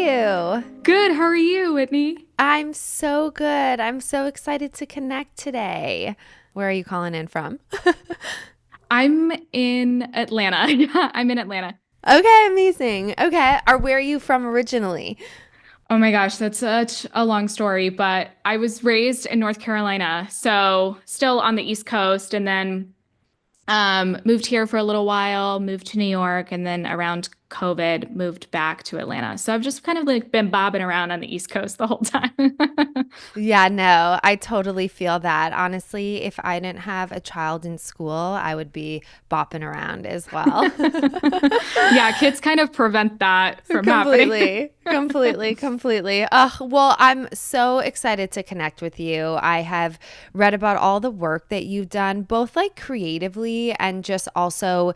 you? Good. How are you, Whitney? I'm so good. I'm so excited to connect today. Where are you calling in from? I'm in Atlanta. Yeah, I'm in Atlanta. Okay, amazing. Okay, or where are you from originally? Oh my gosh, that's such a long story, but I was raised in North Carolina, so still on the East Coast, and then moved here for a little while, moved to New York, and then around COVID, moved back to Atlanta. So I've just kind of like been bobbing around on the East Coast the whole time. Yeah, no, I totally feel that. Honestly, if I didn't have a child in school, I would be bopping around as well. Yeah, kids kind of prevent that from happening. Completely. Well, I'm so excited to connect with you. I have read about all the work that you've done, both like creatively and just also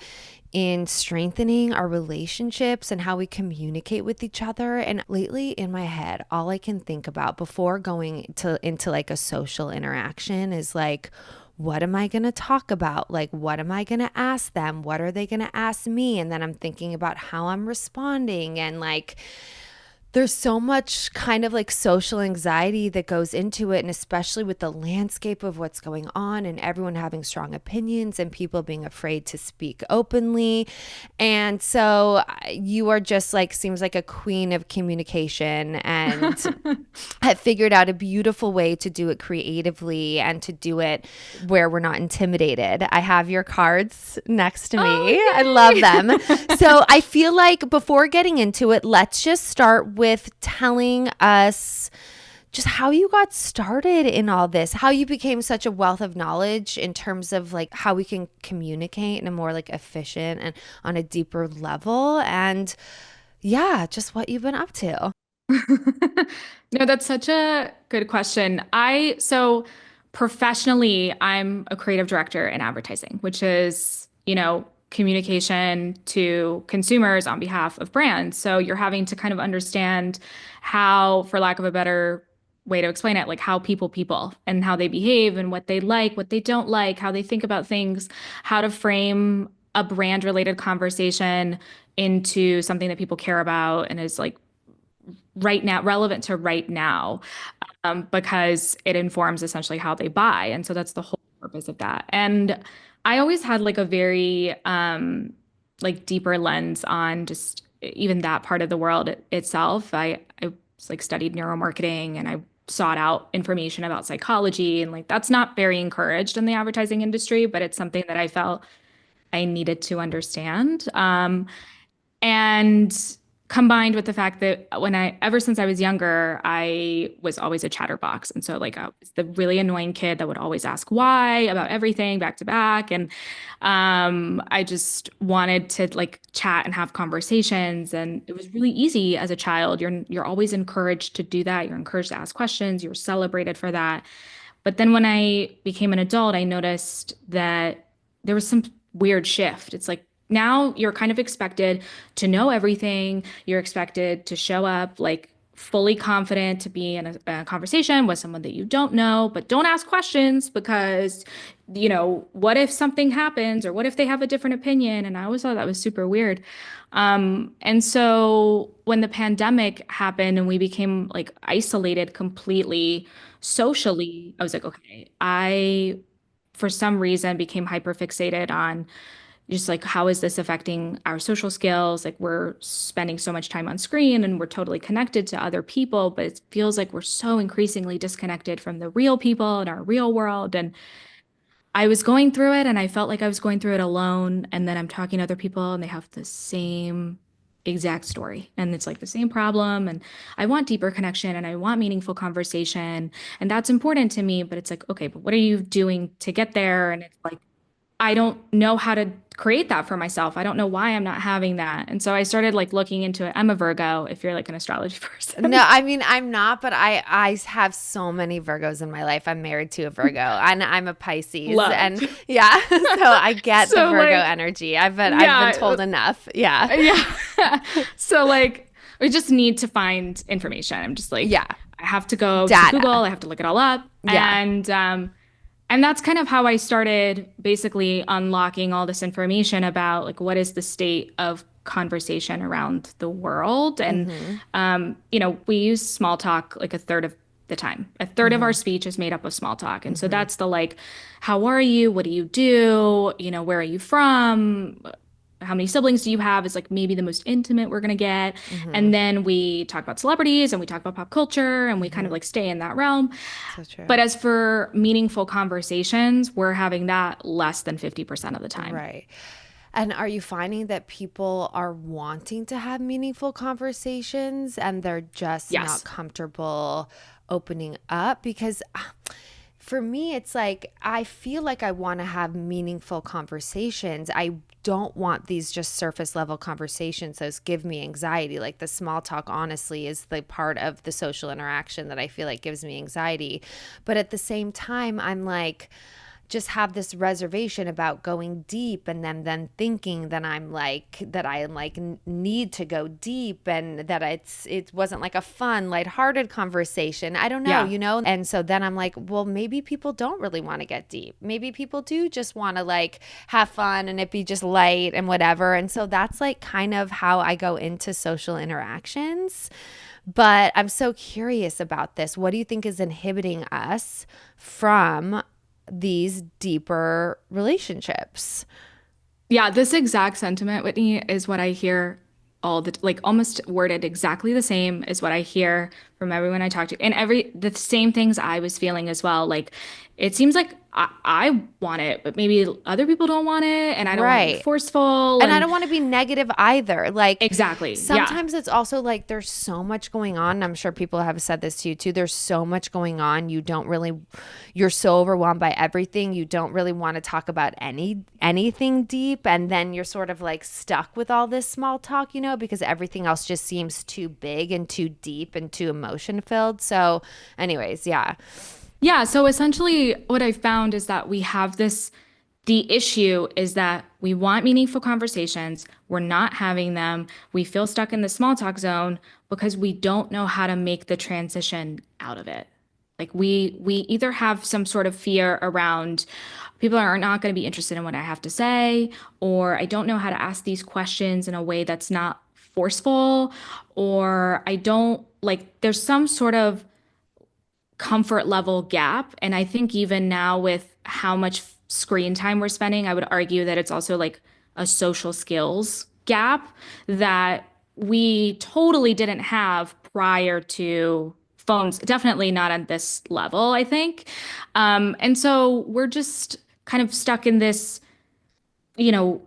in strengthening our relationships and how we communicate with each other. And lately in my head, all I can think about before going to into like a social interaction is like, what am I going to talk about? Like, what am I going to ask them? What are they going to ask me? And then I'm thinking about how I'm responding and like, there's so much kind of like social anxiety that goes into it, and especially with the landscape of what's going on and everyone having strong opinions and people being afraid to speak openly. And so you are just like, seems like a queen of communication and have figured out a beautiful way to do it creatively and to do it where we're not intimidated. I have your cards next to me. I love Oh, them. yay! So I feel like before getting into it, let's just start with telling us just how you got started in all this, how you became such a wealth of knowledge in terms of like how we can communicate in a more like efficient and on a deeper level. And yeah, just what you've been up to. No, that's such a good question. So professionally, I'm a creative director in advertising, which is, communication to consumers on behalf of brands. So you're having to kind of understand how, for lack of a better way to explain it, like how people and how they behave and what they like, what they don't like, how they think about things, how to frame a brand related conversation into something that people care about and is like right now, relevant to right now, because it informs essentially how they buy. And so that's the whole purpose of that. And I always had like a very like deeper lens on just even that part of the world itself. I like studied neuromarketing and I sought out information about psychology and like that's not very encouraged in the advertising industry, but it's something that I felt I needed to understand. And combined with the fact that ever since I was younger, I was always a chatterbox. And so, like, I was the really annoying kid that would always ask why about everything back to back. And I just wanted to like chat and have conversations. And it was really easy as a child. You're always encouraged to do that. You're encouraged to ask questions. You're celebrated for that. But then when I became an adult, I noticed that there was some weird shift. It's like now you're kind of expected to know everything. You're expected to show up like fully confident to be in a conversation with someone that you don't know, but don't ask questions because, what if something happens or what if they have a different opinion? And I always thought that was super weird. And so when the pandemic happened and we became like isolated completely socially, I was like, okay, for some reason became hyper fixated on just like how is this affecting our social skills? Like we're spending so much time on screen and we're totally connected to other people, but it feels like we're so increasingly disconnected from the real people in our real world. And I was going through it and I felt like I was going through it alone. And then I'm talking to other people and they have the same exact story. And it's like the same problem. And I want deeper connection and I want meaningful conversation. And that's important to me. But it's like, okay, but what are you doing to get there? And it's like, I don't know how to create that for myself. I don't know why I'm not having that. And so I started like looking into it. I'm a Virgo, if you're like an astrology No, person. I mean I'm not, but I have so many Virgos in my life. I'm married to a Virgo, and I'm a Pisces, Love. and yeah, so I get the So Virgo like, energy. I've been yeah, told enough. Yeah, yeah. So like we just need to find information. I'm just like, yeah, I have to go to Google, data. I have to look it all up. Yeah. And that's kind of how I started basically unlocking all this information about like what is the state of conversation around the world. And, Mm-hmm. we use small talk like a third of the time. A third of our Mm-hmm. speech is made up of small talk. And so Mm-hmm. that's the like, how are you? What do you do? Where are you from? How many siblings do you have is like maybe the most intimate we're going to get. Mm-hmm. And then we talk about celebrities and we talk about pop culture and we kind of Mm-hmm. like stay in that realm. So true. But as for meaningful conversations, we're having that less than 50% of the time. Right. And are you finding that people are wanting to have meaningful conversations and they're just not Yes. comfortable opening up? Because for me, it's like I feel like I want to have meaningful conversations. I don't want these just surface level conversations. Those give me anxiety. Like the small talk, honestly, is the part of the social interaction that I feel like gives me anxiety. But at the same time, I'm like, just have this reservation about going deep and then thinking that need to go deep and that it wasn't like a fun lighthearted conversation. I don't know, Yeah. and so then I'm like, well, maybe people don't really want to get deep. Maybe people do just want to like have fun and it be just light and whatever. And so that's like kind of how I go into social interactions. But I'm so curious about this. What do you think is inhibiting us from these deeper relationships? Yeah, this exact sentiment, Whitney, is what I hear all the like almost worded exactly the same as what I hear from everyone I talk to. And the same things I was feeling as well. Like it seems like I want it, but maybe other people don't want it, and I don't want to be Right. forceful And I and don't want to be negative either. Like exactly. Yeah. sometimes it's also like there's so much going on. I'm sure people have said this to you too. There's so much going on. You're so overwhelmed by everything. You don't really want to talk about anything deep. And then you're sort of like stuck with all this small talk, because everything else just seems too big and too deep and too emotion filled. So, anyways, yeah. Yeah, so essentially what I found is that the issue is that we want meaningful conversations, we're not having them, we feel stuck in the small talk zone because we don't know how to make the transition out of it. Like we either have some sort of fear around people are not going to be interested in what I have to say, or I don't know how to ask these questions in a way that's not forceful, or I don't like there's some sort of comfort level gap. And I think even now with how much screen time we're spending, I would argue that it's also like a social skills gap that we totally didn't have prior to phones, definitely not on this level, I think. And so we're just kind of stuck in this,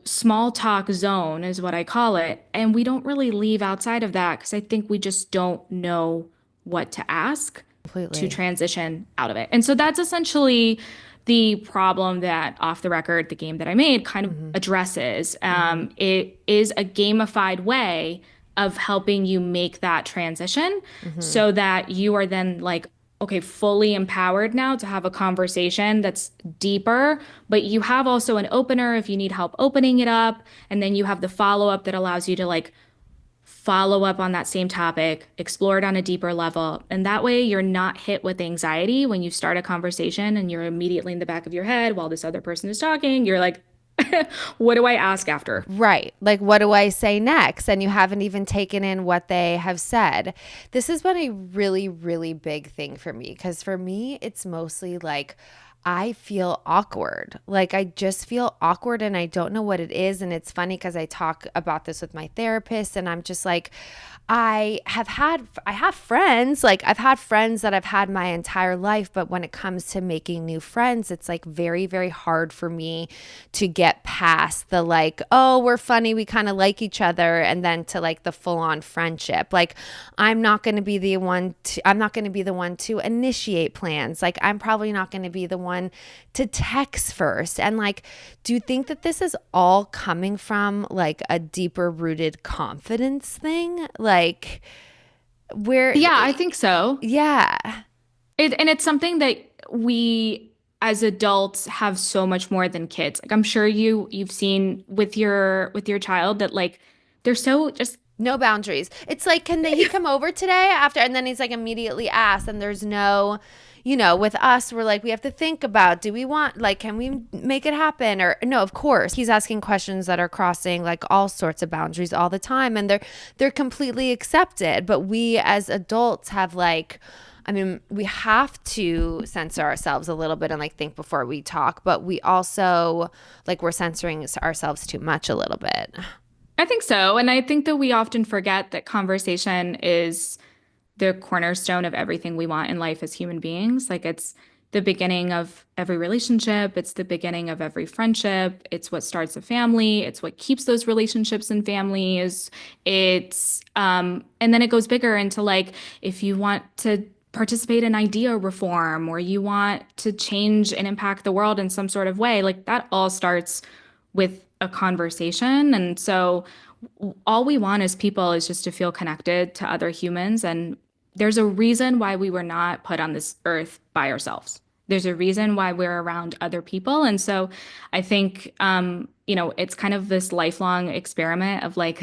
small talk zone is what I call it. And we don't really leave outside of that because I think we just don't know what to ask to Completely. transition out of it. And so that's essentially the problem that Off the Record, the game that I made, kind of Mm-hmm. addresses. Mm-hmm. It is a gamified way of helping you make that transition Mm-hmm. so that you are then like, okay, fully empowered now to have a conversation that's deeper, but you have also an opener if you need help opening it up. And then you have the follow up that allows you to like follow up on that same topic, explore it on a deeper level. And that way you're not hit with anxiety when you start a conversation and you're immediately in the back of your head while this other person is talking. You're like, what do I ask after? Right. Like, what do I say next? And you haven't even taken in what they have said. This has been a really, really big thing for me because for me, it's mostly like I feel awkward. Like, I just feel awkward and I don't know what it is. And it's funny because I talk about this with my therapist and I'm just like, I have friends, like I've had friends that I've had my entire life, but when it comes to making new friends, it's like very, very hard for me to get past the like, oh, we're funny, we kind of like each other, and then to like the full on friendship. Like I'm not going to be the one to initiate plans. Like I'm probably not going to be the one to text first. And like, do you think that this is all coming from like a deeper rooted confidence thing? Like where Yeah, I think so. yeah. And it's something that we as adults have so much more than kids. Like I'm sure you've seen with your child that like they're so just No boundaries. It's like, he come over today after? And then he's like immediately asked, and there's no, with us, we're like, we have to think about, do we want, like, can we make it happen? Or no, of course. He's asking questions that are crossing like all sorts of boundaries all the time. And they're completely accepted. But we as adults have like, I mean, we have to censor ourselves a little bit and like think before we talk, but we also like we're censoring ourselves too much a little bit. I think so. And I think that we often forget that conversation is the cornerstone of everything we want in life as human beings. Like it's the beginning of every relationship, it's the beginning of every friendship, it's what starts a family, it's what keeps those relationships and families. And then it goes bigger into like if you want to participate in idea reform or you want to change and impact the world in some sort of way, like that all starts with a conversation. And so all we want as people is just to feel connected to other humans. And there's a reason why we were not put on this earth by ourselves. There's a reason why we're around other people. And so I think, it's kind of this lifelong experiment of like,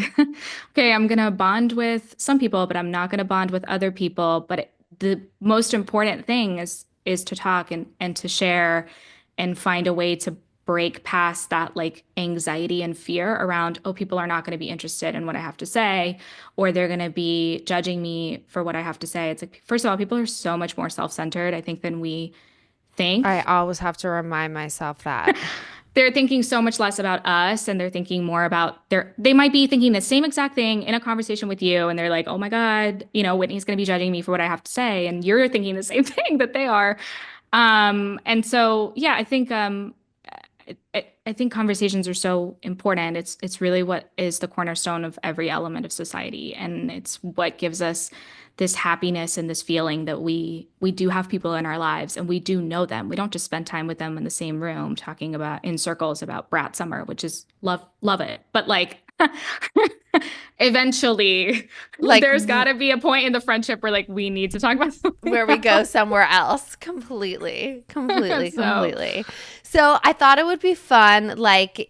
okay, I'm going to bond with some people, but I'm not going to bond with other people. But the most important thing is to talk and to share and find a way to break past that like anxiety and fear around, oh, people are not going to be interested in what I have to say, or they're going to be judging me for what I have to say. It's like, first of all, people are so much more self-centered, I think, than we I think. always have to remind myself that. They're thinking so much less about us and they're thinking more about they might be thinking the same exact thing in a conversation with you and they're like, oh my God, Whitney's going to be judging me for what I have to say. And you're thinking the same thing that they are. And so, yeah, I think conversations are so important. It's really what is the cornerstone of every element of society, and it's what gives us this happiness and this feeling that we do have people in our lives and we do know them. We don't just spend time with them in the same room talking about in circles about brat summer, which is love it. But like eventually Like there's got to be a point in the friendship where like we need to talk about something where we go else. somewhere else completely, completely, So completely. So I thought it would be fun, like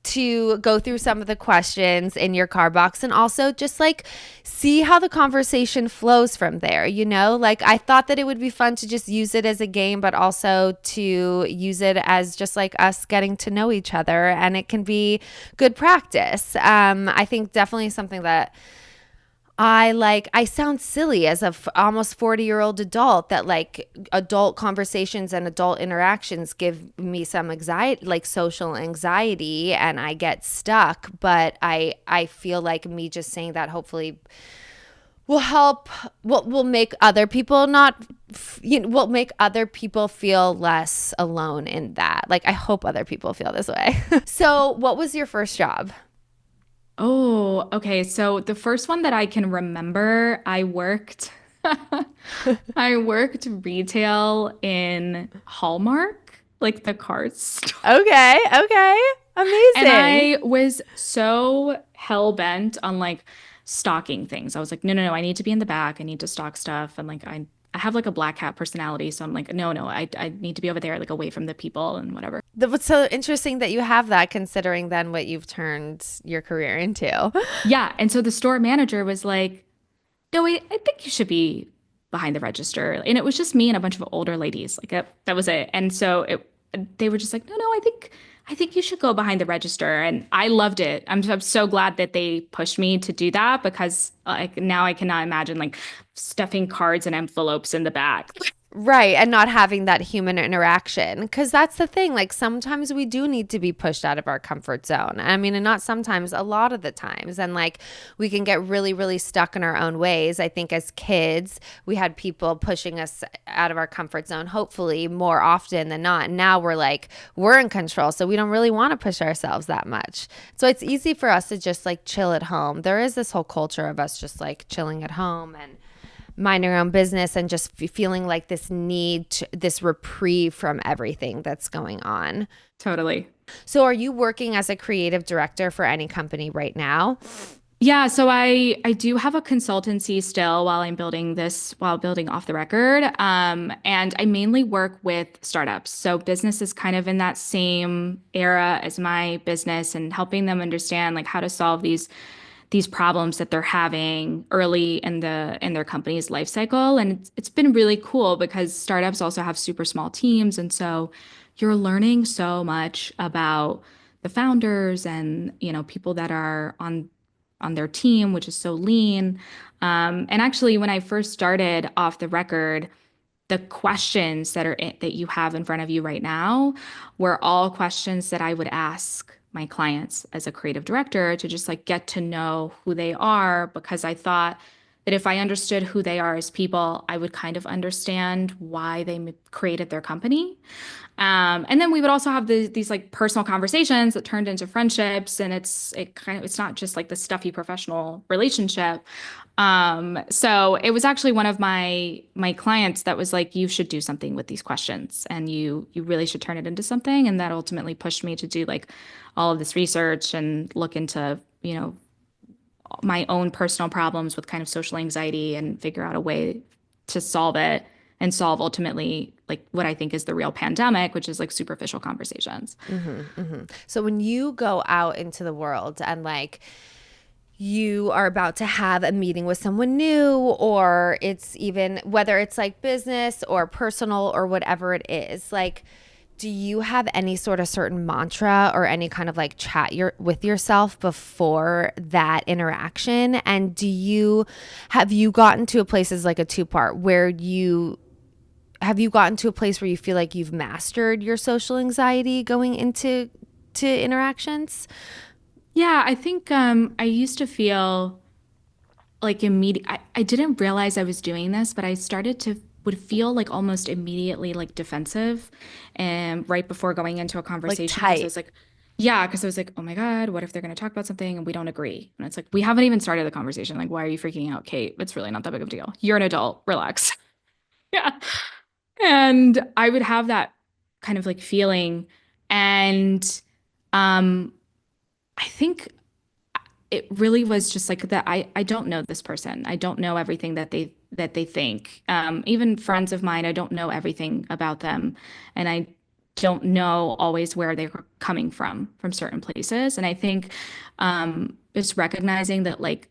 to go through some of the questions in your car box and also just like see how the conversation flows from there, like I thought that it would be fun to just use it as a game, but also to use it as just like us getting to know each other, and it can be good practice. I think definitely something that I sound silly as a almost 40-year-old adult, that like adult conversations and adult interactions give me some anxiety, like social anxiety, and I get stuck. But I feel like me just saying that hopefully will help, will make other people not, will make other people feel less alone in that. Like I hope other people feel this way. So what was your first job? Oh, okay. So the first one that I can remember, I worked retail in Hallmark, like the card store. Okay, okay. And Amazing. I was so hell bent on like stocking things. I was like, no, no, no, I need to be in the back. I need to stock stuff. And like I have like a black hat personality. So I'm like, no, no, I need to be over there, like away from the people and whatever. What's so interesting that you have that, considering then what you've turned your career into. Yeah. And so the store manager was like, no, wait, I think you should be behind the register. And it was just me and a bunch of older ladies. Like that was it. And so they were just like, no, no, I think you should go behind the register. And I loved it. I'm so glad that they pushed me to do that because like now I cannot imagine like stuffing cards and envelopes in the back. Right. And not having that human interaction. Because that's the thing. Like sometimes we do need to be pushed out of our comfort zone. I mean, and not sometimes, a lot of the times. And like we can get really, really stuck in our own ways. I think as kids, we had people pushing us out of our comfort zone, hopefully more often than not. And now we're like, we're in control. So we don't really want to push ourselves that much. So it's easy for us to just like chill at home. There is this whole culture of us just like chilling at home and minding our own business and just feeling like this need this reprieve from everything that's going on. Totally. So are you working as a creative director for any company right now? Yeah, so I do have a consultancy still while building off the record. And I mainly work with startups. So business is kind of in that same era as my business and helping them understand like how to solve these problems that they're having early in their company's life cycle. And it's been really cool because startups also have super small teams. And so you're learning so much about the founders and, people that are on their team, which is so lean. And actually, when I first started off the record, the questions that you have in front of you right now were all questions that I would ask my clients as a creative director to just like get to know who they are, because I thought that if I understood who they are as people, I would kind of understand why they created their company. And then we would also have these like personal conversations that turned into friendships, and it's not just like the stuffy professional relationship. So it was actually one of my clients that was like, you should do something with these questions, and you really should turn it into something. And that ultimately pushed me to do like all of this research and look into, my own personal problems with kind of social anxiety and figure out a way to solve it and solve ultimately like what I think is the real pandemic, which is like superficial conversations. So when you go out into the world and like you are about to have a meeting with someone new, or it's even whether it's like business or personal or whatever it is, like, do you have any sort of certain mantra or any kind of like chat with yourself before that interaction? And have you gotten to a place as like a two-part where have you gotten to a place where you feel like you've mastered your social anxiety going into interactions? Yeah, I think I used to feel like immediate. I didn't realize I was doing this, but I started to would feel like almost immediately like defensive, and right before going into a Like conversation, because I tight. was like, yeah, because I was like, oh my God, what if they're going to talk about something and we don't agree? And it's like, we haven't even started the conversation. Like, why are you freaking out, Kate? It's really not that big of a deal. You're an adult. Relax. Yeah. And I would have that kind of like feeling. And um, I think it really was just like that. I don't know this person. I don't know everything that they think. Even friends of mine, I don't know everything about them, and I don't know always where they're coming from certain places. And I think just recognizing that like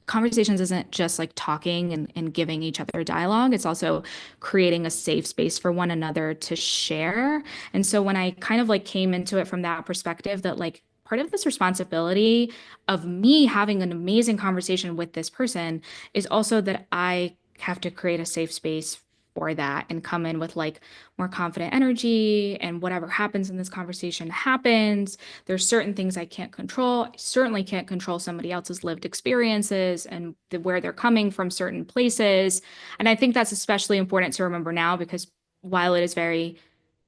conversations isn't just like talking and giving each other dialogue. It's also creating a safe space for one another to share. And so when I kind of like came into it from that perspective, that like part of this responsibility of me having an amazing conversation with this person is also that I have to create a safe space for that and come in with like more confident energy, and whatever happens in this conversation happens. There's certain things I can't control. I certainly can't control somebody else's lived experiences and where they're coming from certain places. And I think that's especially important to remember now, because while it is very,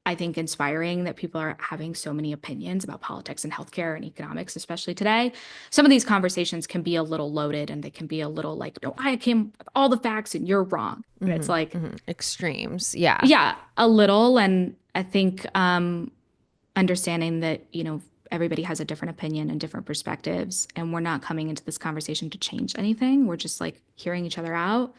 I think, inspiring that people are having so many opinions about politics and healthcare and economics, especially today, some of these conversations can be a little loaded, and they can be a little like, no, I came with all the facts and you're wrong. And it's like, Extremes. Yeah. yeah, a little. And I think understanding that, everybody has a different opinion and different perspectives, and we're not coming into this conversation to change anything. We're just like hearing each other out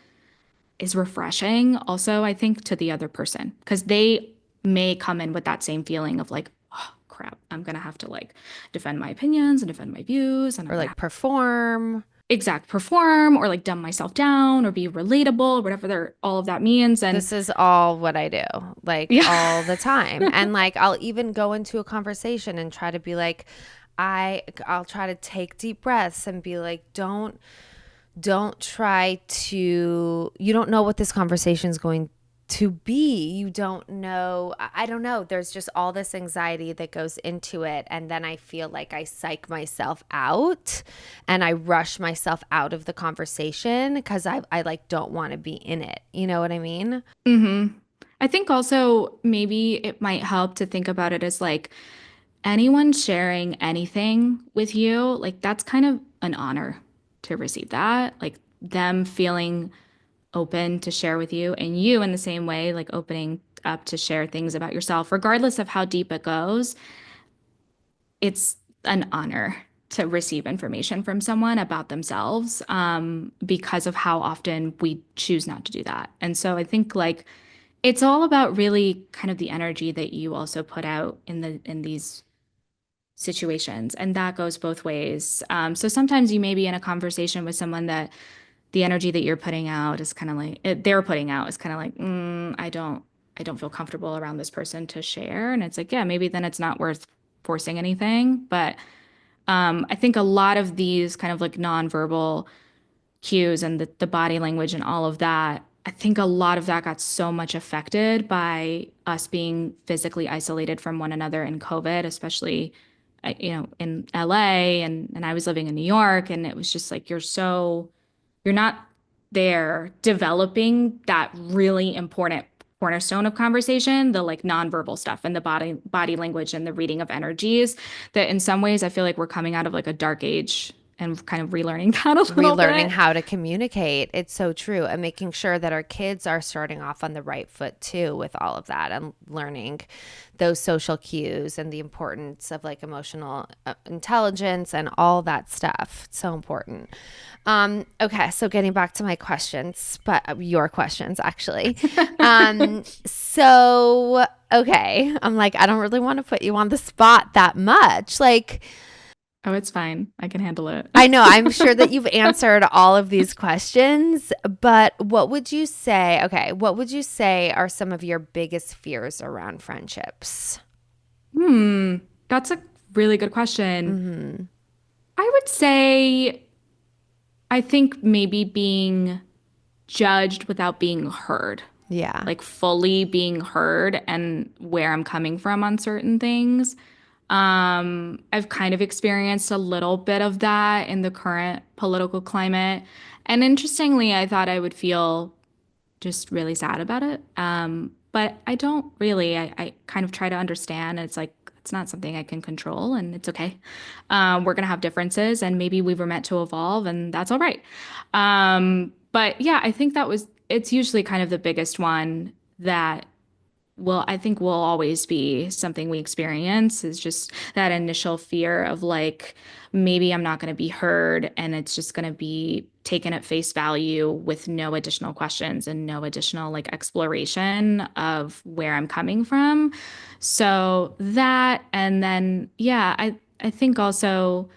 is refreshing. Also, I think to the other person, because they may come in with that same feeling of like, oh crap, I'm gonna have to like defend my opinions and defend my views, and I'm Or gonna like have perform. exact perform or like dumb myself down or be relatable, whatever all of that means. And This is all what I do, like yeah. all the time. And like I'll even go into a conversation and try to be like, I'll try to take deep breaths and be like, don't try to, you don't know what this conversation is going to be. You don't know. I don't know. There's just all this anxiety that goes into it. And then I feel like I psych myself out and I rush myself out of the conversation because I like don't want to be in it. You know what I mean? hmm I think also maybe it might help to think about it as like anyone sharing anything with you, like that's kind of an honor to receive that. Like them feeling open to share with you, and you in the same way, like opening up to share things about yourself, regardless of how deep it goes. It's an honor to receive information from someone about themselves, because of how often we choose not to do that. And so I think like it's all about really kind of the energy that you also put out in these situations. And that goes both ways. So sometimes you may be in a conversation with someone that the energy that you're putting out is kind of like they're putting out is kind of like, I don't feel comfortable around this person to share. And it's like, yeah, maybe then it's not worth forcing anything. But I think a lot of these kind of like nonverbal cues and the body language and all of that, I think a lot of that got so much affected by us being physically isolated from one another in COVID, especially, in LA and I was living in New York. And it was just like, you're not there developing that really important cornerstone of conversation, the like nonverbal stuff and the body language and the reading of energies that in some ways I feel like we're coming out of like a dark age and kind of relearning that a little Relearning bit. how to communicate. It's so true. And making sure that our kids are starting off on the right foot too with all of that and learning those social cues and the importance of like emotional intelligence and all that stuff. It's so important. Okay, so getting back to my questions, but your questions actually. So okay, I'm like, I don't really want to put you on the spot that much. Like, Oh, it's fine. I can handle it. I know, I'm sure that you've answered all of these questions, but what would you say? Okay, what would you say are some of your biggest fears around friendships? That's a really good question. Mm-hmm. I would say I think maybe being judged without being heard, Yeah. like fully being heard and where I'm coming from on certain things. I've kind of experienced a little bit of that in the current political climate. And interestingly, I thought I would feel just really sad about it. But I don't really. I kind of try to understand. And it's like, it's not something I can control, and it's okay. We're going to have differences, and maybe we were meant to evolve, and that's all right. But yeah, I think it's usually kind of the biggest one that I think will always be something we experience is just that initial fear of like, maybe I'm not going to be heard and it's just going to be taken at face value with no additional questions and no additional like exploration of where I'm coming from. So that, and then, yeah, I think also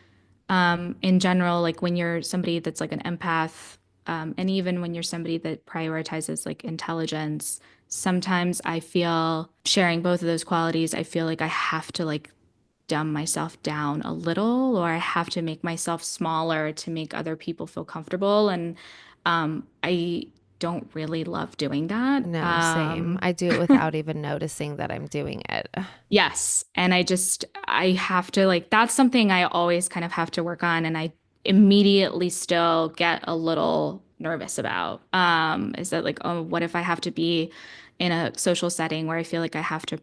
in general, like when you're somebody that's like an empath, and even when you're somebody that prioritizes like intelligence, sometimes I feel sharing both of those qualities, I feel like I have to like dumb myself down a little, or I have to make myself smaller to make other people feel comfortable. And I don't really love doing that. No, same. I do it without even noticing that I'm doing it. Yes. And I have to like, that's something I always kind of have to work on. And I immediately still get a little nervous about. Is that like, oh, what if I have to be in a social setting where I feel like I have to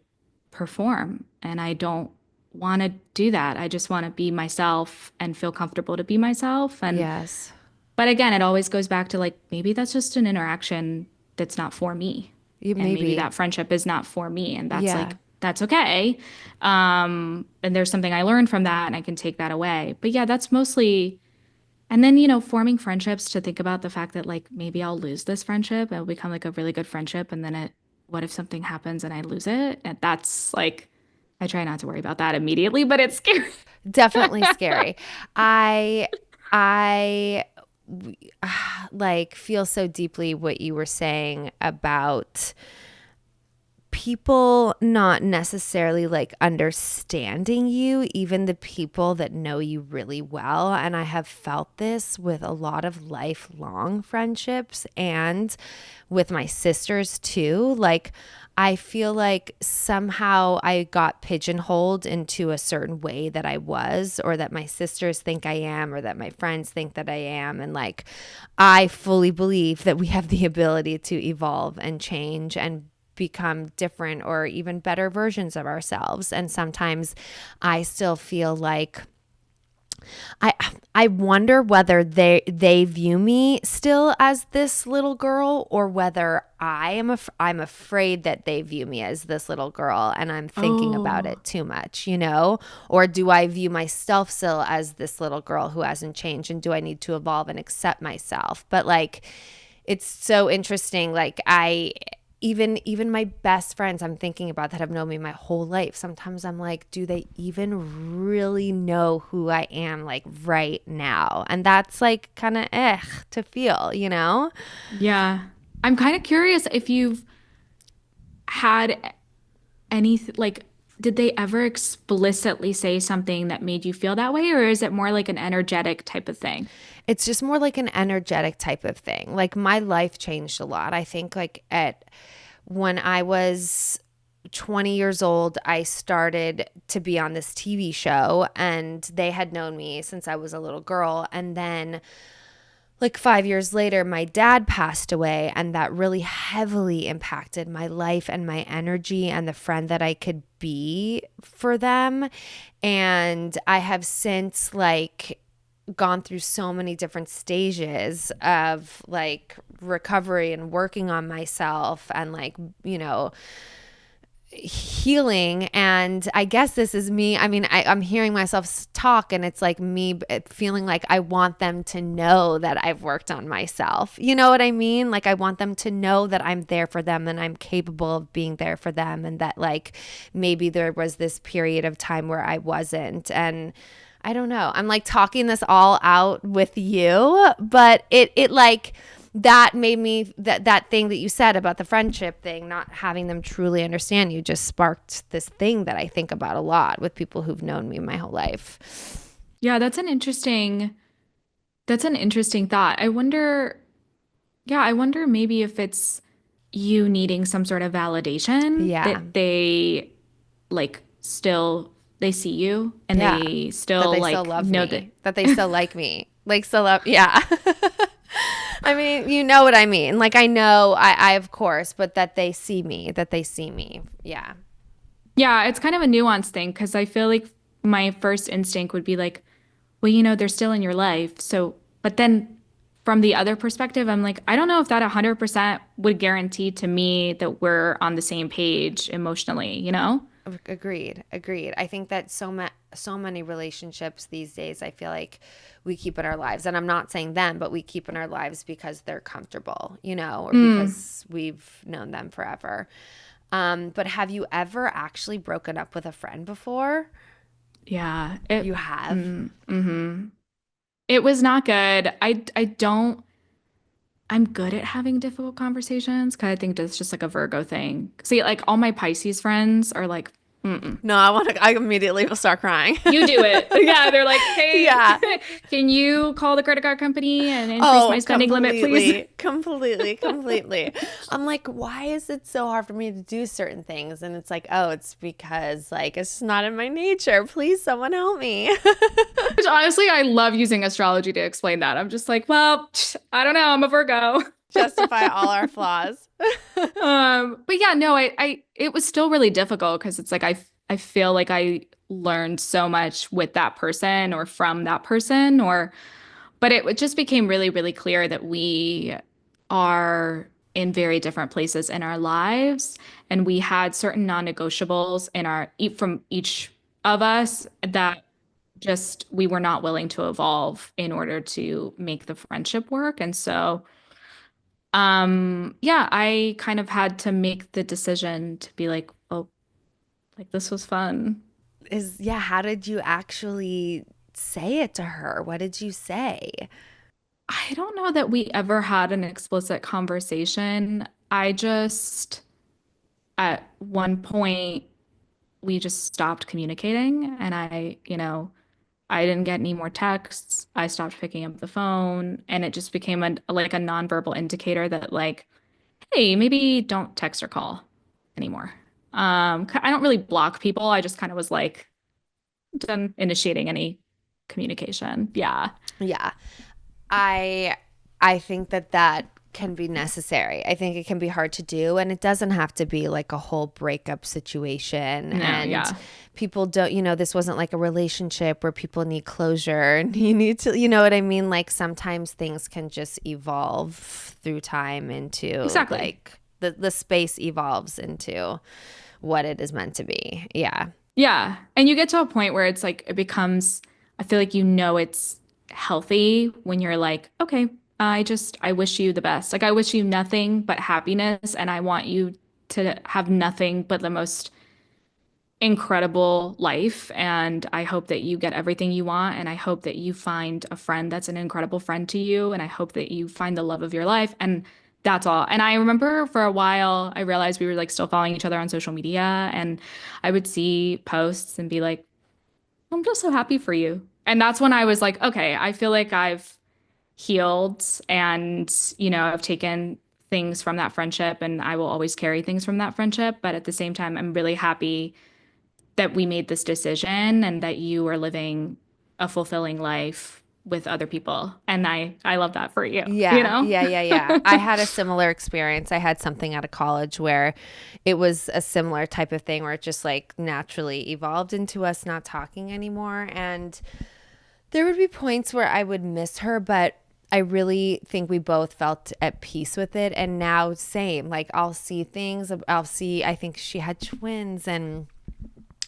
perform and I don't want to do that. I just want to be myself and feel comfortable to be myself. Yes. But again, it always goes back to like, maybe that's just an interaction that's not for me. You And maybe maybe. that friendship is not for me. And that's Yeah. like, that's okay. And there's something I learned from that and I can take that away. But yeah, that's mostly, and then, forming friendships to think about the fact that like maybe I'll lose this friendship. It'll become like a really good friendship. And then what if something happens and I lose it? And that's like, I try not to worry about that immediately, but it's scary. Definitely scary. I like feel so deeply what you were saying about people not necessarily like understanding you, even the people that know you really well. And I have felt this with a lot of lifelong friendships and with my sisters too. Like, I feel like somehow I got pigeonholed into a certain way that I was, or that my sisters think I am, or that my friends think that I am. And like, I fully believe that we have the ability to evolve and change and become different or even better versions of ourselves. And sometimes I still feel like I I wonder whether they view me still as this little girl, or whether I'm afraid that they view me as this little girl and I'm thinking about Oh, it too much, you know? Or do I view myself still as this little girl who hasn't changed, and do I need to evolve and accept myself? But like, it's so interesting. Like, even my best friends I'm thinking about that have known me my whole life, sometimes I'm like, do they even really know who I am like right now? And that's like kind of to feel, you know? Yeah. I'm kind of curious if you've had any, like, did they ever explicitly say something that made you feel that way, or is it more like an energetic type of thing? It's just more like an energetic type of thing. Like my life changed a lot. I think like at when I was 20 years old, I started to be on this TV show, and they had known me since I was a little girl. And then like 5 years later, my dad passed away, and that really heavily impacted my life and my energy and the friend that I could be for them. And I have since like gone through so many different stages of like recovery and working on myself and like, healing. And I guess this is me. I mean, I'm hearing myself talk, and it's like me feeling like I want them to know that I've worked on myself. You know what I mean? Like I want them to know that I'm there for them and I'm capable of being there for them, and that like maybe there was this period of time where I wasn't. And I don't know. I'm like talking this all out with you, but it like that made me that thing that you said about the friendship thing, not having them truly understand you, just sparked this thing that I think about a lot with people who've known me my whole life. Yeah, that's an interesting thought. I wonder maybe if it's you needing some sort of validation Yeah. that they like still they see you and Yeah. they That still they still like love know that. me, that they still like me, like still love. Yeah. I mean, you know what I mean? Like, I know I of course, but that they see me, that they see me. Yeah. Yeah, it's kind of a nuanced thing because I feel like my first instinct would be like, well, they're still in your life. So, but then from the other perspective, I'm like, I don't know if that 100% would guarantee to me that we're on the same page emotionally, you know? Agreed. Agreed. I think that so many relationships these days, I feel like we keep in our lives, and I'm not saying them, but we keep in our lives because they're comfortable, or Mm, because we've known them forever. But have you ever actually broken up with a friend before? yeah, You have? it was not good. I don't I'm good at having difficult conversations because I think that's just like a Virgo thing. See, like all my Pisces friends are like, mm-mm. No, I immediately will start crying. You do it. Yeah, they're like, hey, Yeah. can you call the credit card company and increase my Oh, spending limit, please? completely. I'm like, why is it so hard for me to do certain things? And it's like, oh, it's because like it's not in my nature. Please, someone help me. Which honestly, I love using astrology to explain that. I'm just like, well, I don't know, I'm a Virgo. Justify all our flaws. But yeah, no, it was still really difficult because it's like I feel like I learned so much with that person or from that person but it just became really, really clear that we are in very different places in our lives, and we had certain non-negotiables from each of us that just we were not willing to evolve in order to make the friendship work. And so, yeah, I kind of had to make the decision to be like, oh, like this was fun. Yeah, how did you actually say it to her? What did you say? I don't know that we ever had an explicit conversation. At one point, we just stopped communicating, and I didn't get any more texts. I stopped picking up the phone, and it just became like a nonverbal indicator that like, hey, maybe don't text or call anymore. I don't really block people. I just kind of was like done initiating any communication. Yeah. Yeah. I I think that can be necessary. I think it can be hard to do, and it doesn't have to be like a whole breakup situation. No, And yeah. people don't, this wasn't like a relationship where people need closure and you need to, you know what I mean? Like sometimes things can just evolve through time into Exactly. like the space evolves into what it is meant to be. Yeah. Yeah. And you get to a point where it's like it becomes, I feel like it's healthy when you're like, okay, I wish you the best. Like, I wish you nothing but happiness, and I want you to have nothing but the most incredible life. And I hope that you get everything you want. And I hope that you find a friend that's an incredible friend to you. And I hope that you find the love of your life. And that's all. And I remember for a while, I realized we were like still following each other on social media. And I would see posts and be like, I'm just so happy for you. And that's when I was like, okay, I feel like I've healed and, I've taken things from that friendship and I will always carry things from that friendship. But at the same time, I'm really happy that we made this decision and that you are living a fulfilling life with other people. And I love that for you, you Yeah, know? yeah, yeah, yeah. I had a similar experience. I had something out of college where it was a similar type of thing where it just like naturally evolved into us not talking anymore. And there would be points where I would miss her, but I really think we both felt at peace with it. And now, same, like I'll see things, I think she had twins and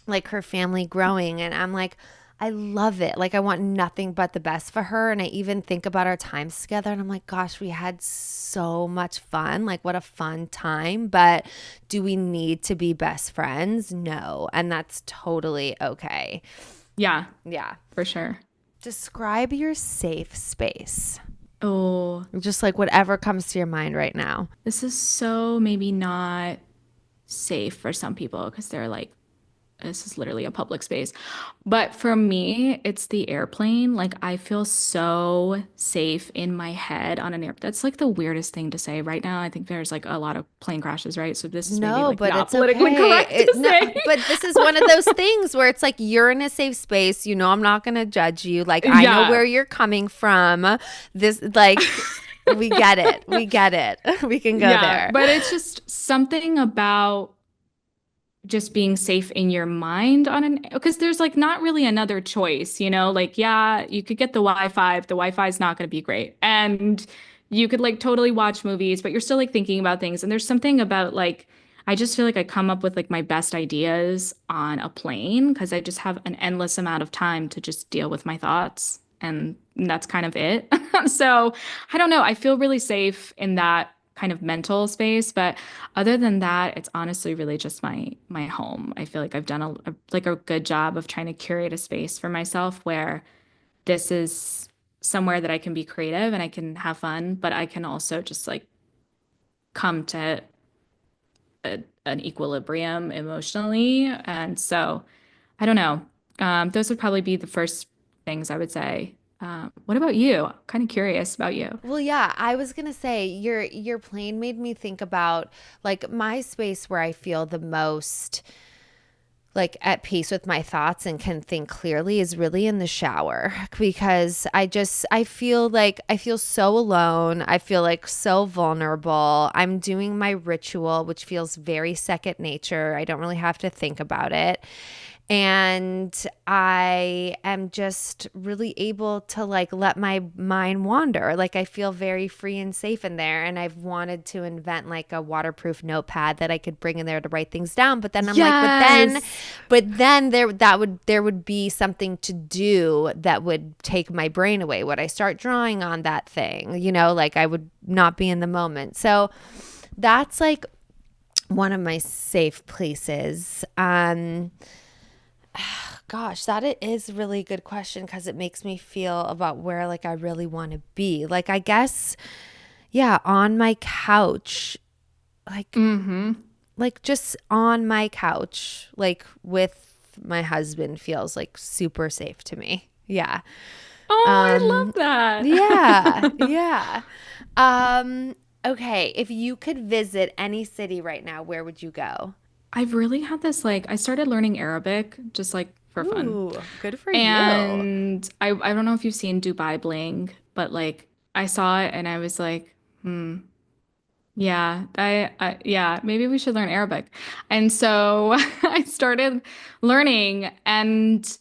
like her family growing. And I'm like, I love it. Like, I want nothing but the best for her. And I even think about our times together and I'm like, gosh, we had so much fun. Like, what a fun time. But do we need to be best friends? No. And that's totally okay. Yeah, Yeah. for sure. Describe your safe space. Oh, Just like whatever comes to your mind right now. this is so maybe not safe for some people because they're like, this is literally a public space. But for me, it's the airplane. Like I feel so safe in my head on an air. That's like the weirdest thing to say right now. I think there's like a lot of plane crashes, right? So this is maybe No, like but not it's politically okay. correct to No, say. but this is one of those things where it's like you're in a safe space. You know, I'm not going to judge you. Like, I know Yeah. where you're coming from. This, like, we get it. We get it. We can go Yeah, there. but it's just something about just being safe in your mind on an because there's like not really another choice, like yeah, you could get the Wi-Fi, but the Wi-Fi is not going to be great. And you could like totally watch movies, but you're still like thinking about things. And there's something about like I just feel like I come up with like my best ideas on a plane because I just have an endless amount of time to just deal with my thoughts. And that's kind of it. So I don't know. I feel really safe in that kind of mental space, but other than that, it's honestly really just my home. I feel like I've done like a good job of trying to curate a space for myself where this is somewhere that I can be creative and I can have fun, but I can also just like come to an equilibrium emotionally. And so I don't know. Those would probably be the first things I would say. What about you? I'm kind of curious about you. Well, yeah, I was gonna say your plane made me think about like my space where I feel the most like at peace with my thoughts and can think clearly is really in the shower because I feel like I feel so alone. I feel like so vulnerable. I'm doing my ritual, which feels very second nature. I don't really have to think about it. And I am just really able to like let my mind wander. Like I feel very free and safe in there. And I've wanted to invent like a waterproof notepad that I could bring in there to write things down. But then I'm like, Yes. but then there would be something to do that would take my brain away. Would I start drawing on that thing? You know, like I would not be in the moment. So that's like one of my safe places. Gosh, that it is really a good question because it makes me feel about where like I really want to be. Like I guess, yeah, on my couch, like Mm-hmm. like just on my couch, like with my husband feels like super safe to me. Yeah. Oh, I Um, love that. yeah, yeah. Okay, if you could visit any city right now, where would you go? I've really had this like I started learning Arabic just like for fun. Ooh, good for you. And I don't know if you've seen Dubai Bling, but like I saw it and I was like, hmm, yeah, yeah, maybe we should learn Arabic. And so I started learning and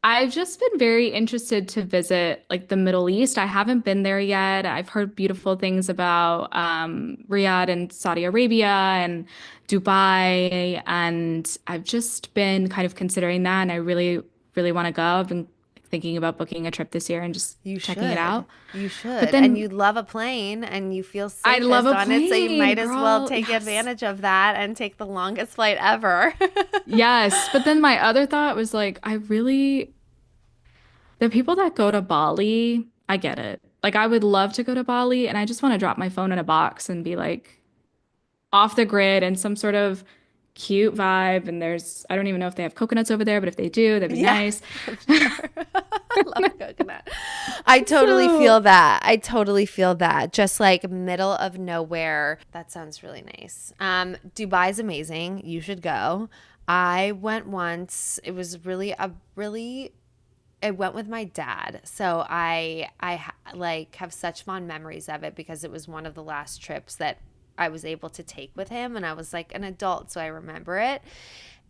I've just been very interested to visit like the Middle East. I haven't been there yet. I've heard beautiful things about Riyadh and Saudi Arabia and Dubai, and I've just been kind of considering that, and I really, really want to go. I've been thinking about booking a trip this year and just You checking it should. out. You But should. And then you love a plane and you feel I love safest a on it. So you plane, might as well girl. take Yes. advantage of that and take the longest flight ever. Yes. But then my other thought was like, the people that go to Bali, I get it. Like, I would love to go to Bali and I just want to drop my phone in a box and be like off the grid and some sort of cute vibe. And I don't even know if they have coconuts over there, but if they do, that'd be Yeah, nice. I'm sure. I love a coconut. I totally feel So, that. I totally feel that. Just like middle of nowhere. That sounds really nice. Dubai's amazing. You should go. I went once. It was really I went with my dad. So like have such fond memories of it because it was one of the last trips that I was able to take with him and I was like an adult, so I remember it.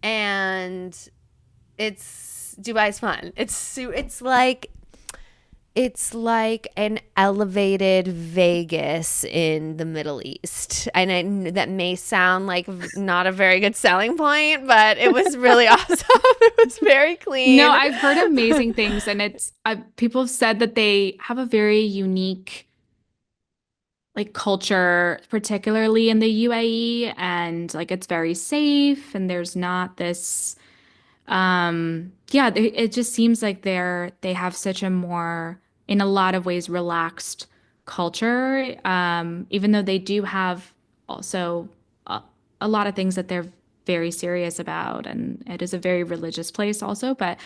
And it's Dubai's fun. It's like an elevated Vegas in the Middle East. And that may sound like not a very good selling point, but it was really awesome. It was very no, clean. I've heard amazing things, and people have said that they have a very unique like culture, particularly in the UAE, and like it's very safe, and there's not this it just seems like they have such a more, in a lot of ways, relaxed culture. Even though they do have also a lot of things that they're very serious about, and it is a very religious place also. But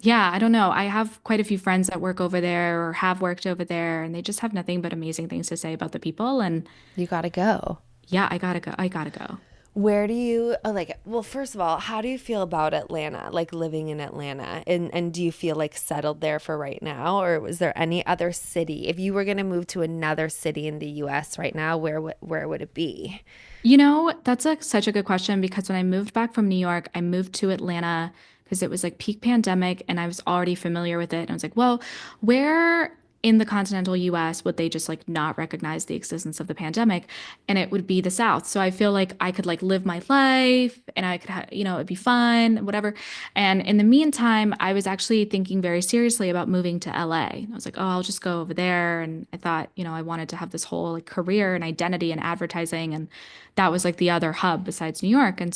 yeah, I don't know. I have quite a few friends that work over there or have worked over there, and they just have nothing but amazing things to say about the people. And You gotta go. yeah, I gotta go. I gotta go. Where do you like? Well, first of all, how do you feel about Atlanta? Like living in Atlanta, and do you feel like settled there for right now, or was there any other city? If you were gonna move to another city in the U.S. right now, where would it be? You know, that's such a good question because when I moved back from New York, I moved to Atlanta because it was like peak pandemic and I was already familiar with it. And I was like, well, where in the continental US would they just like not recognize the existence of the pandemic? And it would be the South. So I feel like I could like live my life and I could, it'd be fun, whatever. And in the meantime, I was actually thinking very seriously about moving to LA. I was like, oh, I'll just go over there. And I thought, I wanted to have this whole like career and identity in advertising. And that was like the other hub besides New York. And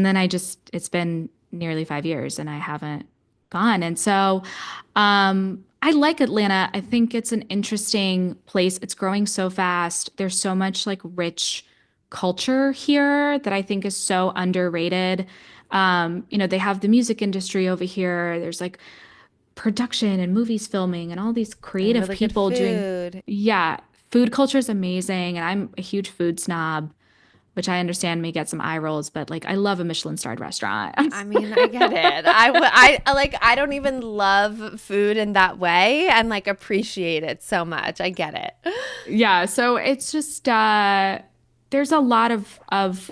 then it's been nearly 5 years and I haven't gone. And so, I like Atlanta. I think it's an interesting place. It's growing so fast. There's so much like rich culture here that I think is so underrated. They have the music industry over here. There's like production and movies filming and all these And creative really good people doing, food. yeah, food culture is amazing. And I'm a huge food snob, which I understand may get some eye rolls, but like I love a Michelin starred restaurant. I mean, I get it. I don't even love food in that way and like appreciate it so much. I get it. Yeah, so it's just there's a lot of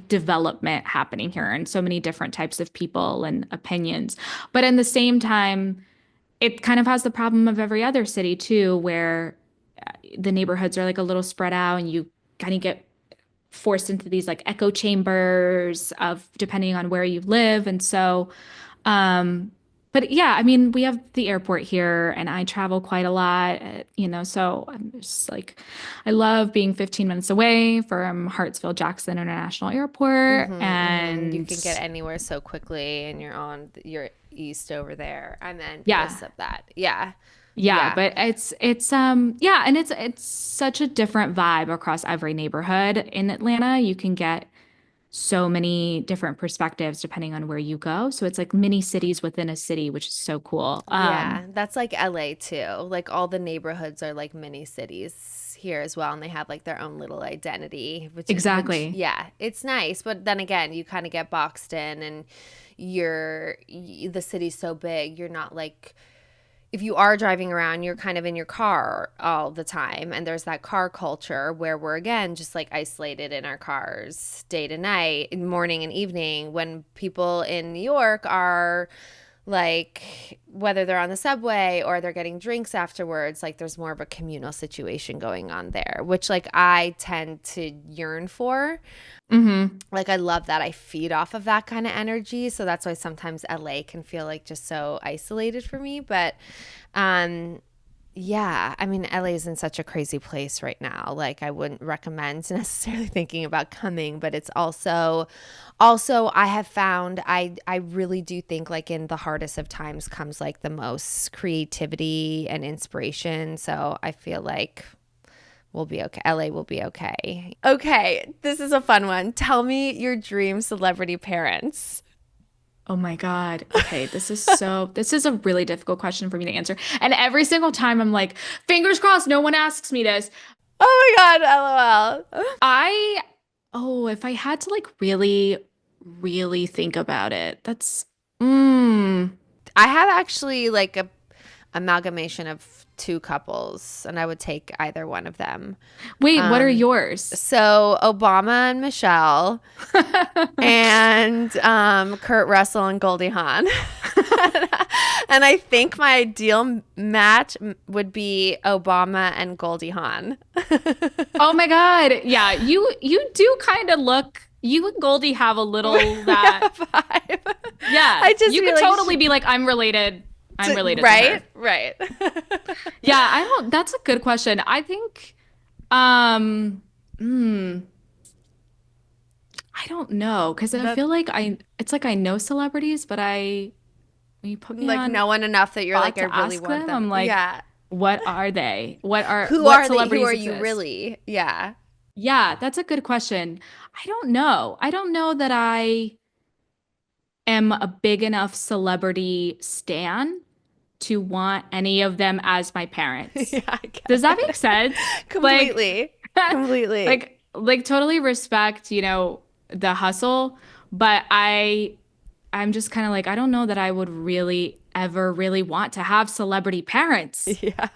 development happening here and so many different types of people and opinions. But in the same time, it kind of has the problem of every other city too, where the neighborhoods are like a little spread out and you kind of get forced into these like echo chambers of depending on where you live. And so, but yeah, I mean, we have the airport here and I travel quite a lot, so I'm just like, I love being 15 minutes away from Hartsfield-Jackson International Airport. You And can get anywhere so quickly and you're east over there. I'm yeah, envious of that. Yeah. yeah, Yeah. but yeah, and it's such a different vibe across every neighborhood in Atlanta. You can get so many different perspectives depending on where you go. So it's like mini cities within a city, which is so cool. Yeah, that's like LA too. Like all the neighborhoods are like mini cities here as well, and they have like their own little identity, which Exactly. yeah, it's nice. But then again, you kind of get boxed in, and the city's so big, you're not like if you are driving around, you're kind of in your car all the time. And there's that car culture where we're again just like isolated in our cars day to night, morning and evening, when people in New York are like whether they're on the subway or they're getting drinks afterwards, like there's more of a communal situation going on there, which like I tend to yearn for. Mm-hmm. Like I love that. I feed off of that kind of energy. So that's why sometimes LA can feel like just so isolated for me. But um yeah, I mean LA is in such a crazy place right now. Like I wouldn't recommend necessarily thinking about coming, but it's also I have found I really do think like in the hardest of times comes like the most creativity and inspiration. So I feel like we'll be okay. LA will be okay. Okay, this is a fun one. Tell me your dream celebrity parents. Oh my God. Okay, this is a really difficult question for me to answer. And every single time I'm like, fingers crossed, no one asks me this. Oh my God, LOL. I, oh, if I had to like really, really think about it, I have actually like a amalgamation of two couples, and I would take either one of them. wait, what are Um, yours? so Obama and Michelle, and Kurt Russell and Goldie Hawn. And I think my ideal match would be Obama and Goldie Hawn. Oh my God. Yeah, you do kind of look, you and Goldie have a little We have that. a vibe. Yeah, I just you feel could like totally be like, I'm related. I'm related to her. right, right. Yeah, I don't, that's a good question. I think, um, hmm, I don't know, because I That feel like it's like I know celebrities, but when you put me like on no one enough that you're like spot I to really ask want them, them. I'm like, Yeah. what are they? Who What are they? Who celebrities are you exist? really? Yeah. Yeah, that's a good question. I don't know. I don't know that I am a big enough celebrity stan to want any of them as my parents. Yeah, I get Does that make it. sense? Like, Completely. Completely. like totally respect, the hustle, but I'm just kind of like, I don't know that I would really ever really want to have celebrity parents. Yeah.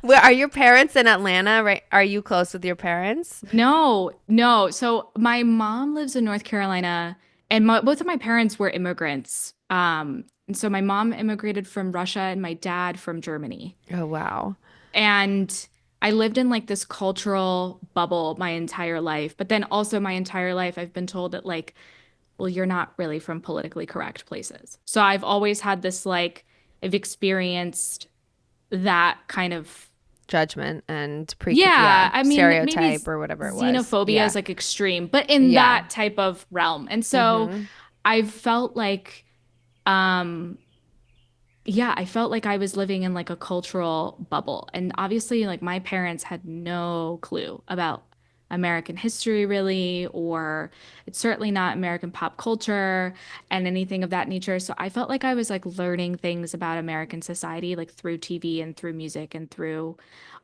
Where are your parents in Atlanta? Right? Are you close with your parents? No, no. So my mom lives in North Carolina, and both of my parents were immigrants. And so my mom immigrated from Russia and my dad from Germany. Oh, wow. And I lived in like this cultural bubble my entire life. But then also my entire life, I've been told that like, well, you're not really from politically correct places. So I've always had this like, I've experienced that kind of, Judgment and yeah, yeah, I mean, maybe stereotype or whatever it was. xenophobia Yeah. is like extreme, but in Yeah. that type of realm. And so Mm-hmm. I've felt like, um, yeah, I felt like I was living in like a cultural bubble. And obviously, like my parents had no clue about American history, really, or it's certainly not American pop culture and anything of that nature. So I felt like I was like learning things about American society, like through TV and through music and through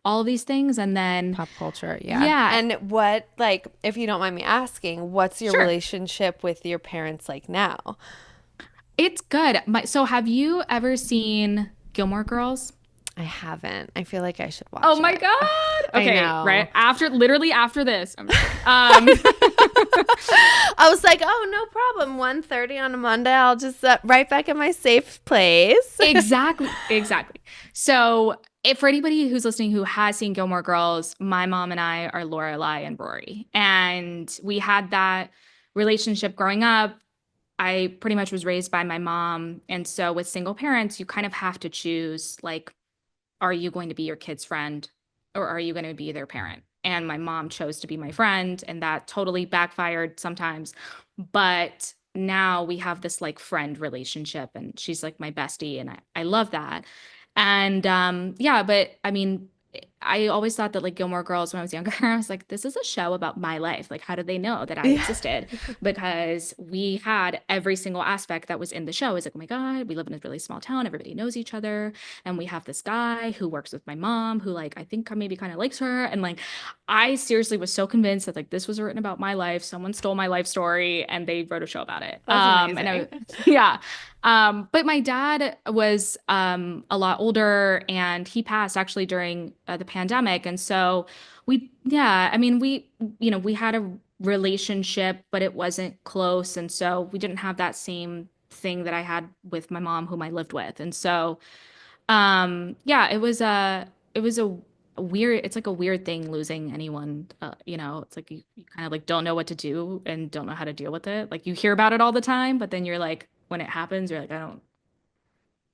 all of these things. And then, Pop culture. Yeah. yeah, And what, like, if you don't mind me asking, what's your sure, relationship with your parents like now? it's good. So have you ever seen Gilmore Girls? I haven't. I feel like I should Oh watch my it. Ugh, God. I Okay, know. right after, literally after this. I'm just kidding. I was like, oh, no problem. 1:30 on a Monday. I'll just right back in my safe place. Exactly, exactly. So, if for anybody who's listening who has seen Gilmore Girls, my mom and I are Lorelai and Rory, and we had that relationship growing up. I pretty much was raised by my mom, and so with single parents, you kind of have to choose like, are you going to be your kid's friend or are you going to be their parent? And my mom chose to be my friend, and that totally backfired sometimes. But now we have this like friend relationship, and she's like my bestie, and I love that. And yeah, but I mean, I always thought that like Gilmore Girls when I was younger, I was like, this is a show about my life. Like, how did they know that I Yeah. existed? Because we had every single aspect that was in the show. It's like, oh my God, we live in a really small town. Everybody knows each other. And we have this guy who works with my mom who like I think maybe kind of likes her. And like I seriously was so convinced that like this was written about my life. Someone stole my life story and they wrote a show about it. That's And amazing. yeah. But my dad was a lot older and he passed actually during the pandemic. And so yeah, I mean, we had a relationship, but it wasn't close. And so we didn't have that same thing that I had with my mom, whom I lived with. And so, yeah, it was a weird, it's like a weird thing losing anyone. It's like you kind of like don't know what to do and don't know how to deal with it. Like you hear about it all the time, but then you're like, when it happens, you're like,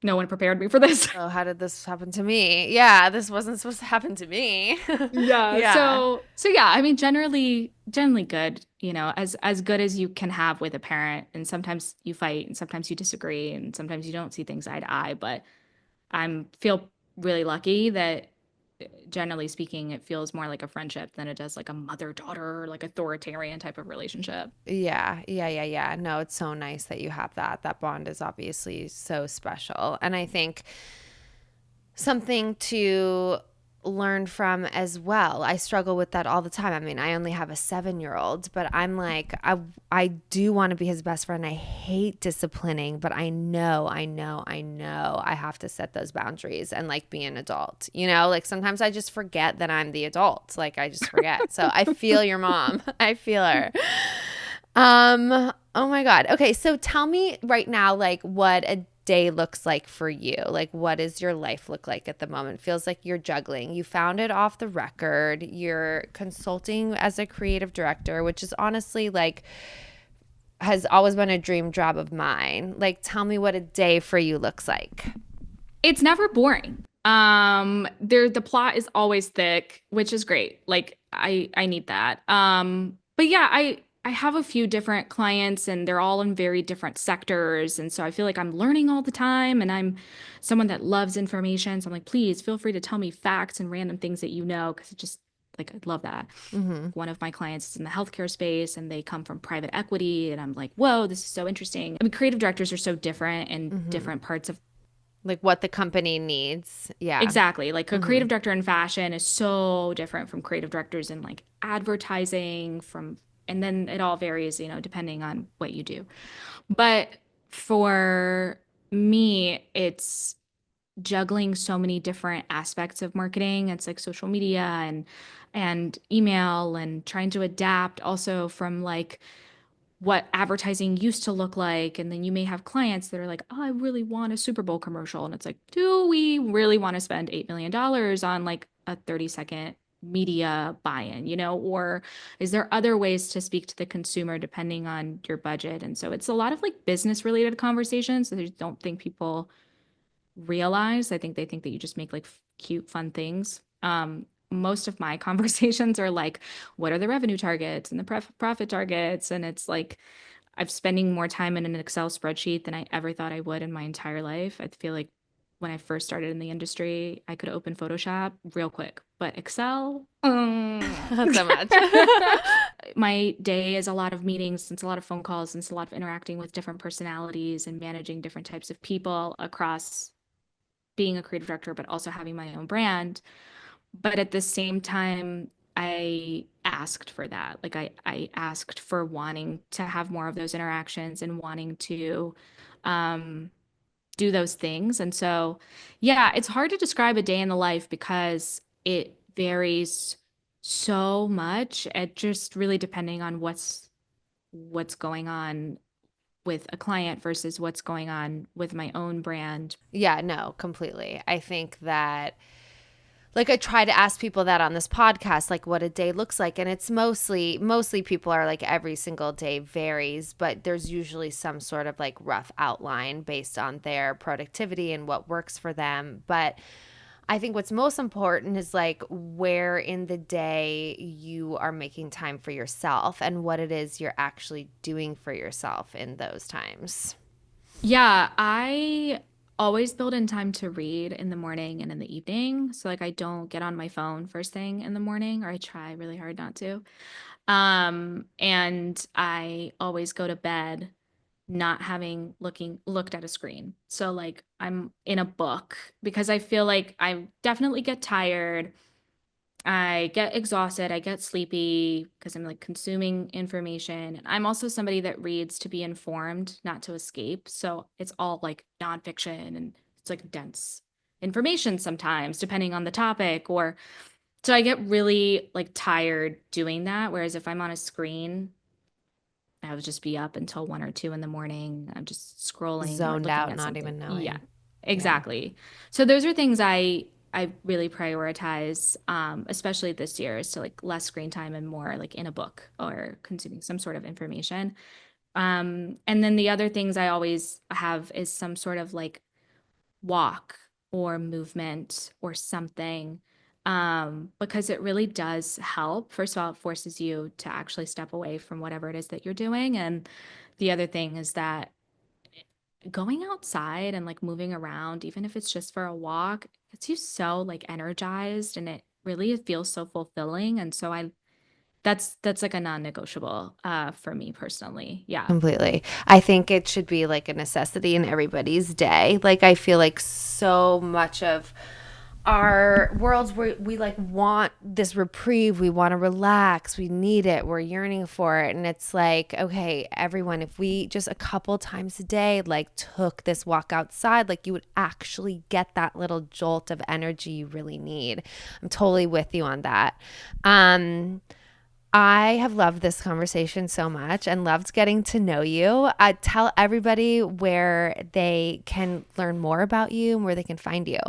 no one prepared me for this. Oh, how did this happen to me? Yeah, this wasn't supposed to happen to me. Yeah. Yeah. So yeah, I mean, generally good, as good as you can have with a parent. And sometimes you fight and sometimes you disagree and sometimes you don't see things eye to eye, but I'm feel really lucky that generally speaking, it feels more like a friendship than it does like a mother-daughter, like authoritarian type of relationship. Yeah, yeah, yeah, yeah. No, it's so nice that you have that. That bond is obviously so special. And I think something to learn from as well. I struggle with that all the time. I mean, I only have a 7-year-old, but I'm like, I do want to be his best friend. I hate disciplining, but I know I have to set those boundaries and like be an adult. Like sometimes I just forget that I'm the adult. Like I just forget. So I feel your mom. I feel her. Oh my God. Okay, so tell me right now, like what a day looks like for you. Like what does your life look like at the moment? Feels like you're juggling. You found it off the record. You're consulting as a creative director, which is honestly like has always been a dream job of mine. Like tell me what a day for you looks like. It's never boring. The plot is always thick, which is great. Like I need that. But yeah, I have a few different clients and they're all in very different sectors. And so I feel like I'm learning all the time and I'm someone that loves information. So I'm like, please feel free to tell me facts and random things that you know, because it just like I love that. Mhm. One of my clients is in the healthcare space and they come from private equity and I'm like, whoa, this is so interesting. I mean, creative directors are so different in Mhm. different parts of. Like what the company needs. Yeah. Exactly. Like a creative Mhm. director in fashion is so different from creative directors in like advertising and then it all varies, depending on what you do. But for me, it's juggling so many different aspects of marketing. It's like social media and email and trying to adapt also from like what advertising used to look like. And then you may have clients that are like, oh, I really want a Super Bowl commercial. And it's like, do we really want to spend $8 million dollars on like a 30-second media buy-in, or is there other ways to speak to the consumer depending on your budget? And so it's a lot of like business related conversations that I don't think people realize. I think they think that you just make like cute, fun things. Most of my conversations are like, what are the revenue targets and the profit targets? And it's like, I'm spending more time in an Excel spreadsheet than I ever thought I would in my entire life. I feel like when I first started in the industry, I could open Photoshop real quick, but Excel, Not so much. my day is a lot of meetings, it's a lot of phone calls, and it's a lot of interacting with different personalities and managing different types of people across being a creative director, but also having my own brand. But at the same time, I asked for that. Like I asked for wanting to have more of those interactions and wanting to um, do those things. And so, yeah, it's hard to describe a day in the life because it varies so much. It just really depending on what's going on with a client versus what's going on with my own brand. Yeah, no, completely. I think that like I try to ask people that on this podcast, like what a day looks like. And it's mostly people are like every single day varies, but there's usually some sort of like rough outline based on their productivity and what works for them. But I think what's most important is like where in the day you are making time for yourself and what it is you're actually doing for yourself in those times. Yeah, I always build in time to read in the morning and in the evening. So like I don't get on my phone first thing in the morning, or I try really hard not to. And I always go to bed not having looking looked at a screen. So like I'm in a book because I feel like I definitely get tired. I get exhausted, I get sleepy because I'm like consuming information. And I'm also somebody that reads to be informed, not to escape. So it's all like nonfiction and it's like dense information sometimes, depending on the topic. Or so I get really like tired doing that. Whereas if I'm on a screen, I would just be up until 1 or 2 in the morning. I'm just scrolling or Zoned looking out, at not something. even Yeah, knowing. Yeah, exactly. So those are things I really prioritize, especially this year, is to like less screen time and more like in a book or consuming some sort of information. And then the other things I always have is some sort of like walk or movement or something, because it really does help. First of all, it forces you to actually step away from whatever it is that you're doing. And the other thing is that going outside and like moving around, even if it's just for a walk, gets you so like energized and it really feels so fulfilling. And so that's like a non-negotiable for me personally. Yeah. completely. I think it should be like a necessity in everybody's day. Like I feel like so much of our worlds where we like want this reprieve, we want to relax, we need it, we're yearning for it, and it's like, okay, everyone, if we just a couple times a day like took this walk outside, like you would actually get that little jolt of energy you really need. I'm totally with you on that. I have loved this conversation so much and loved getting to know you. Tell everybody where they can learn more about you and where they can find you.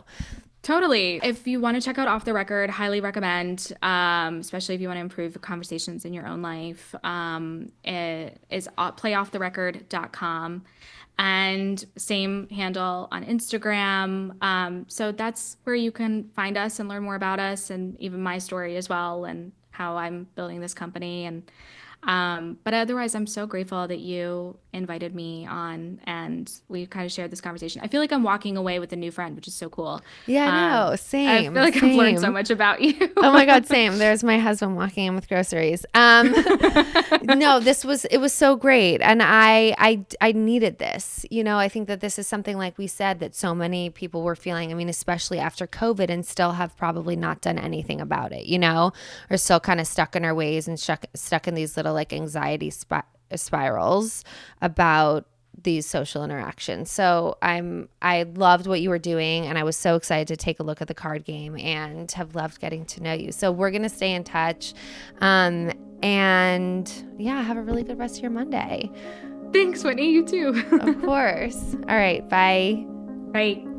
Totally. If you want to check out Off the Record, highly recommend, especially if you want to improve conversations in your own life. It is playofftherecord.com and same handle on Instagram. So that's where you can find us and learn more about us and even my story as well and how I'm building this company. And but otherwise, I'm so grateful that you invited me on and we kind of shared this conversation. I feel like I'm walking away with a new friend, which is so cool. Yeah, I know. I feel Same, like I've learned so same. much about you. Oh my God, same. There's my husband walking in with groceries. No, it was so great. And I needed this. You know, I think that this is something like we said that so many people were feeling. I mean, especially after COVID and still have probably not done anything about it, you know, or still kind of stuck in our ways and stuck in these little like anxiety spirals about these social interactions. So I loved what you were doing and I was so excited to take a look at the card game and have loved getting to know you. So we're going to stay in touch. And yeah, have a really good rest of your Monday. Thanks, Whitney. You too. Of course. All right. Bye. Bye.